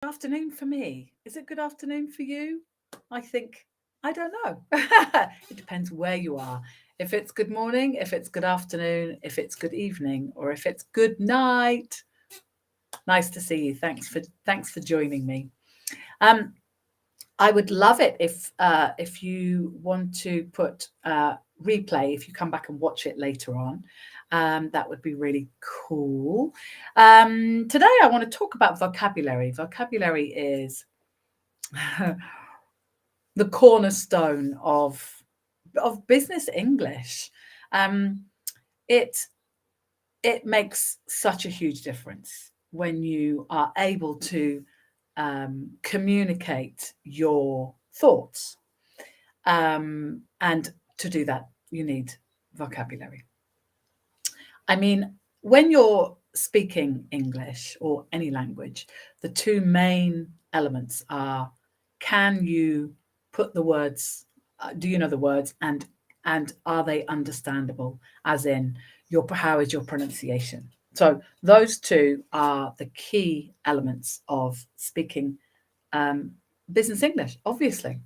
Afternoon for me. Is it good afternoon for you? I think, I don't know. It depends where you are. If it's good morning, if it's good afternoon, if it's good evening, or if it's good night. Nice to see you. Thanks for joining me. Um, I would love it if you want to put replay, if you come back and watch it later on. That would be really cool. Today I want to talk about vocabulary. Vocabulary is the cornerstone of business English. Um, it it makes such a huge difference when you are able to communicate your thoughts. And to do that, you need vocabulary. I mean, when you're speaking English or any language, the two main elements are, can you put the words, do you know the words, and are they understandable, as in how is your pronunciation? So those two are the key elements of speaking um, business English, obviously.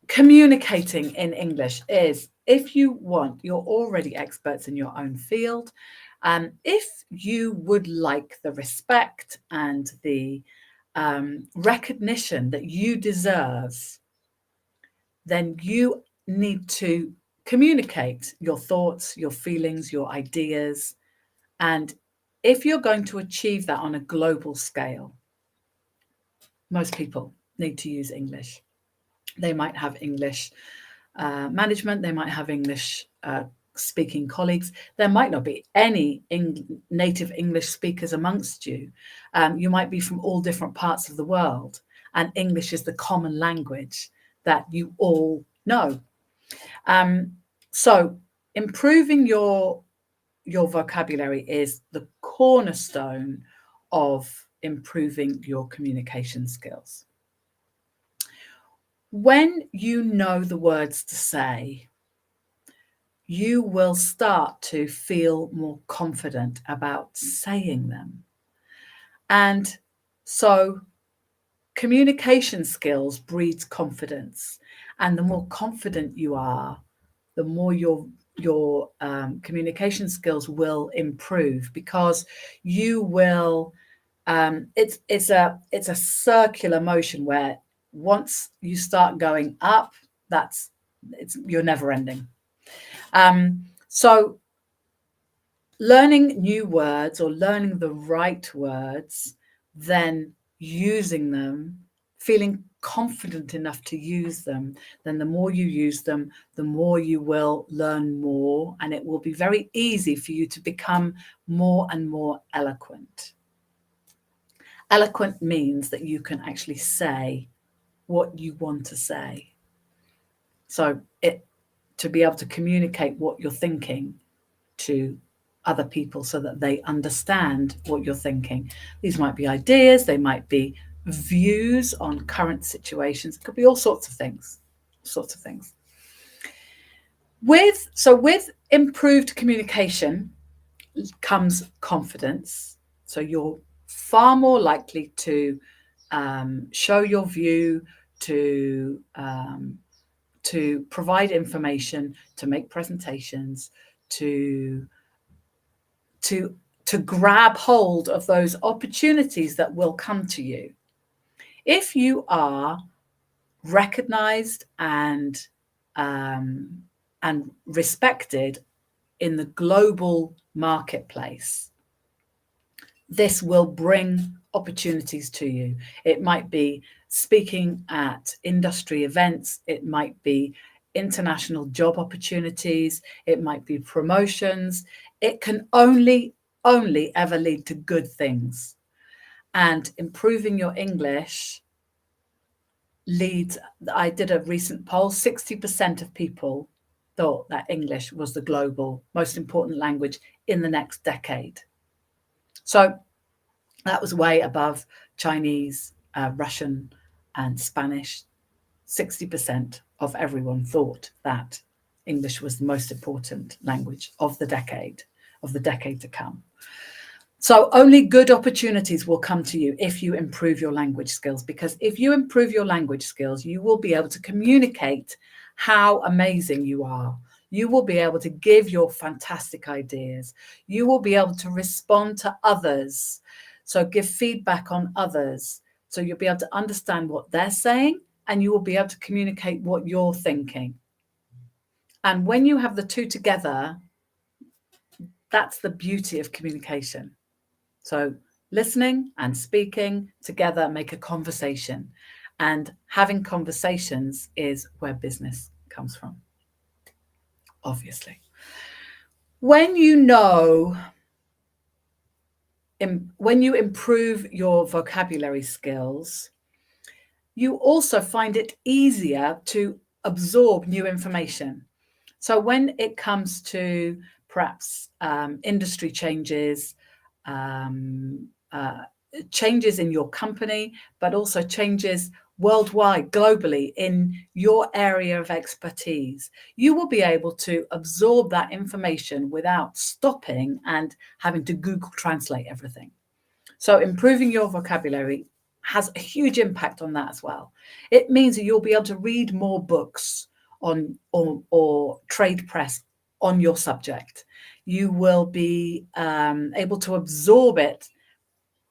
Communicating in English is, if you want, you're already experts in your own field. If you would like the respect and the recognition that you deserve, then you need to communicate your thoughts, your feelings, your ideas. And if you're going to achieve that on a global scale, most people need to use English. They might have English management, they might have English speaking colleagues. There might not be any native English speakers amongst you. You might be from all different parts of the world, and English is the common language that you all know. So improving your vocabulary is the cornerstone of improving your communication skills. When you know the words to say, you will start to feel more confident about saying them. And so communication skills breeds confidence. And the more confident you are, the more your communication skills will improve, because you will it's a circular motion where once you start going up, you're never ending. So learning new words, or learning the right words, then using them, feeling confident enough to use them, then the more you use them, the more you will learn more, and it will be very easy for you to become more and more eloquent. Eloquent means that you can actually say what you want to say. So to be able to communicate what you're thinking to other people so that they understand what you're thinking. These might be ideas, they might be views on current situations. It could be all sorts of things. With improved communication comes confidence. So you're far more likely to show your view, to provide information, to make presentations, to grab hold of those opportunities that will come to you. If you are recognized and respected in the global marketplace, this will bring opportunities to you. It might be speaking at industry events, it might be international job opportunities, it might be promotions. It can only ever lead to good things. And improving your English leads, I did a recent poll, 60% of people thought that English was the global most important language in the next decade. So that was way above Chinese, Russian, and Spanish. 60% of everyone thought that English was the most important language of the decade to come. So only good opportunities will come to you if you improve your language skills, because if you improve your language skills, you will be able to communicate how amazing you are. You will be able to give your fantastic ideas. You will be able to respond to others. So give feedback on others. So you'll be able to understand what they're saying, and you will be able to communicate what you're thinking. And when you have the two together, that's the beauty of communication. So listening and speaking together make a conversation, and having conversations is where business comes from, obviously. When you improve your vocabulary skills, you also find it easier to absorb new information. So when it comes to perhaps industry changes, changes in your company, but also changes worldwide, globally, in your area of expertise, you will be able to absorb that information without stopping and having to Google Translate everything. So improving your vocabulary has a huge impact on that as well. It means that you'll be able to read more books on or trade press on your subject. You will be able to absorb it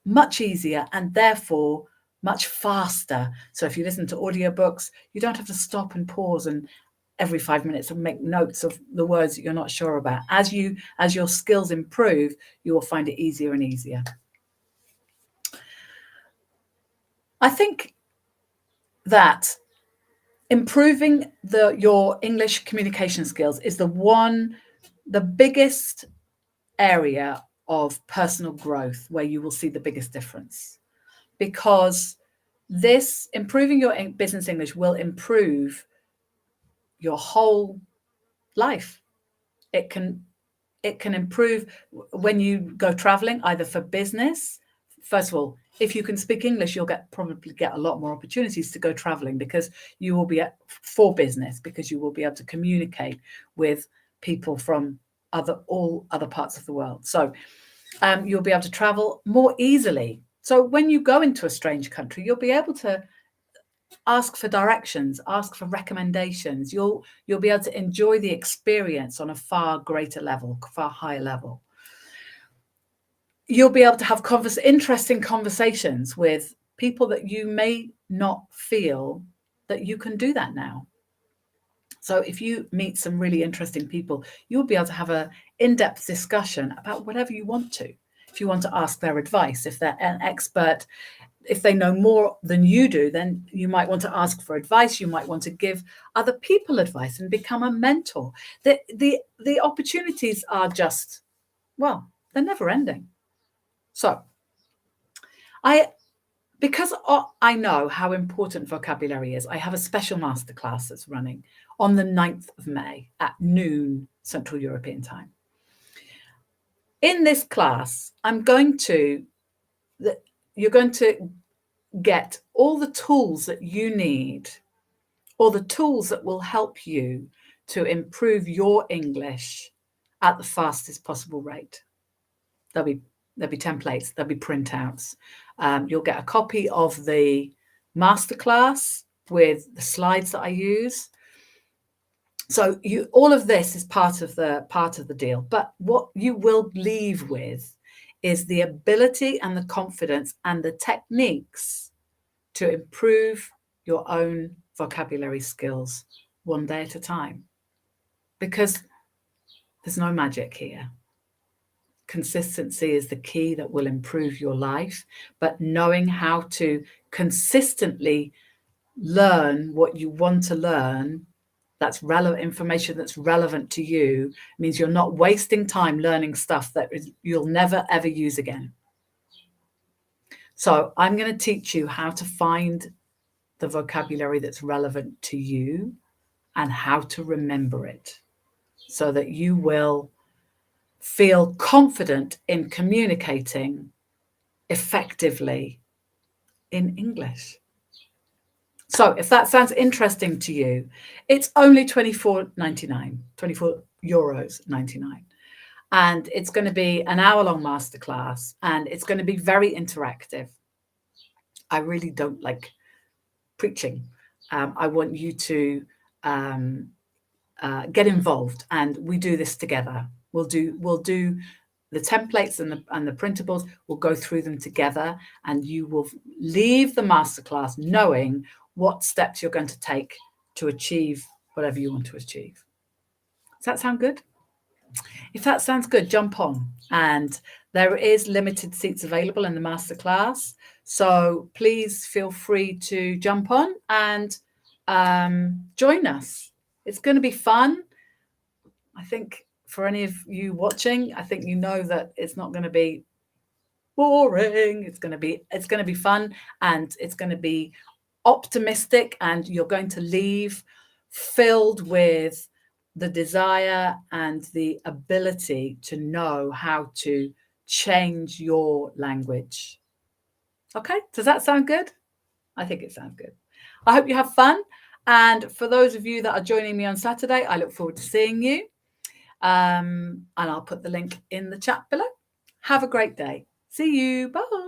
much easier and therefore much faster. So if you listen to audiobooks, you don't have to stop and pause and every 5 minutes and make notes of the words that you're not sure about. As your skills improve, you will find it easier and easier. I think that improving your English communication skills is the biggest area of personal growth where you will see the biggest difference, because this improving your business English will improve your whole life. It can improve when you go traveling, either for business. First of all, if you can speak English, you'll probably get a lot more opportunities to go traveling, because you will be for business, because you will be able to communicate with people from all other parts of the world. So you'll be able to travel more easily. So when you go into a strange country, you'll be able to ask for directions, ask for recommendations. You'll be able to enjoy the experience on a far greater level, far higher level. You'll be able to have interesting conversations with people that you may not feel that you can do that now. So if you meet some really interesting people, you'll be able to have an in-depth discussion about whatever you want to. If you want to ask their advice, if they're an expert, if they know more than you do, then you might want to ask for advice. You might want to give other people advice and become a mentor. The opportunities are just, well, they're never ending. So because I know how important vocabulary is, I have a special masterclass that's running on the 9th of May at noon Central European time. In this class, you're going to get all the tools that you need, or the tools that will help you to improve your English at the fastest possible rate. There'll be templates, there'll be printouts. You'll get a copy of the masterclass with the slides that I use. So all of this is part of the deal. But what you will leave with is the ability and the confidence and the techniques to improve your own vocabulary skills one day at a time. Because there's no magic here. Consistency is the key that will improve your life, but knowing how to consistently learn what you want to learn, that's relevant information that's relevant to you, means you're not wasting time learning stuff that you'll never ever use again. So I'm going to teach you how to find the vocabulary that's relevant to you and how to remember it, so that you will feel confident in communicating effectively in English. So if that sounds interesting to you, it's only €24.99. And it's going to be an hour-long masterclass, and it's going to be very interactive. I really don't like preaching. I want you to get involved, and we do this together. We'll do the templates and the printables. We'll go through them together, and you will leave the masterclass knowing what steps you're going to take to achieve whatever you want to achieve. Does that sound good? If that sounds good, jump on. And there is limited seats available in the masterclass, so please feel free to jump on and join us. It's going to be fun. I think for any of you watching, I think you know that it's not going to be boring. It's going to be fun, and it's going to be optimistic, and you're going to leave filled with the desire and the ability to know how to change your language. Okay, does that sound good? I think it sounds good. I hope you have fun. And for those of you that are joining me on Saturday, I look forward to seeing you. And I'll put the link in the chat below. Have a great day. See you. Bye.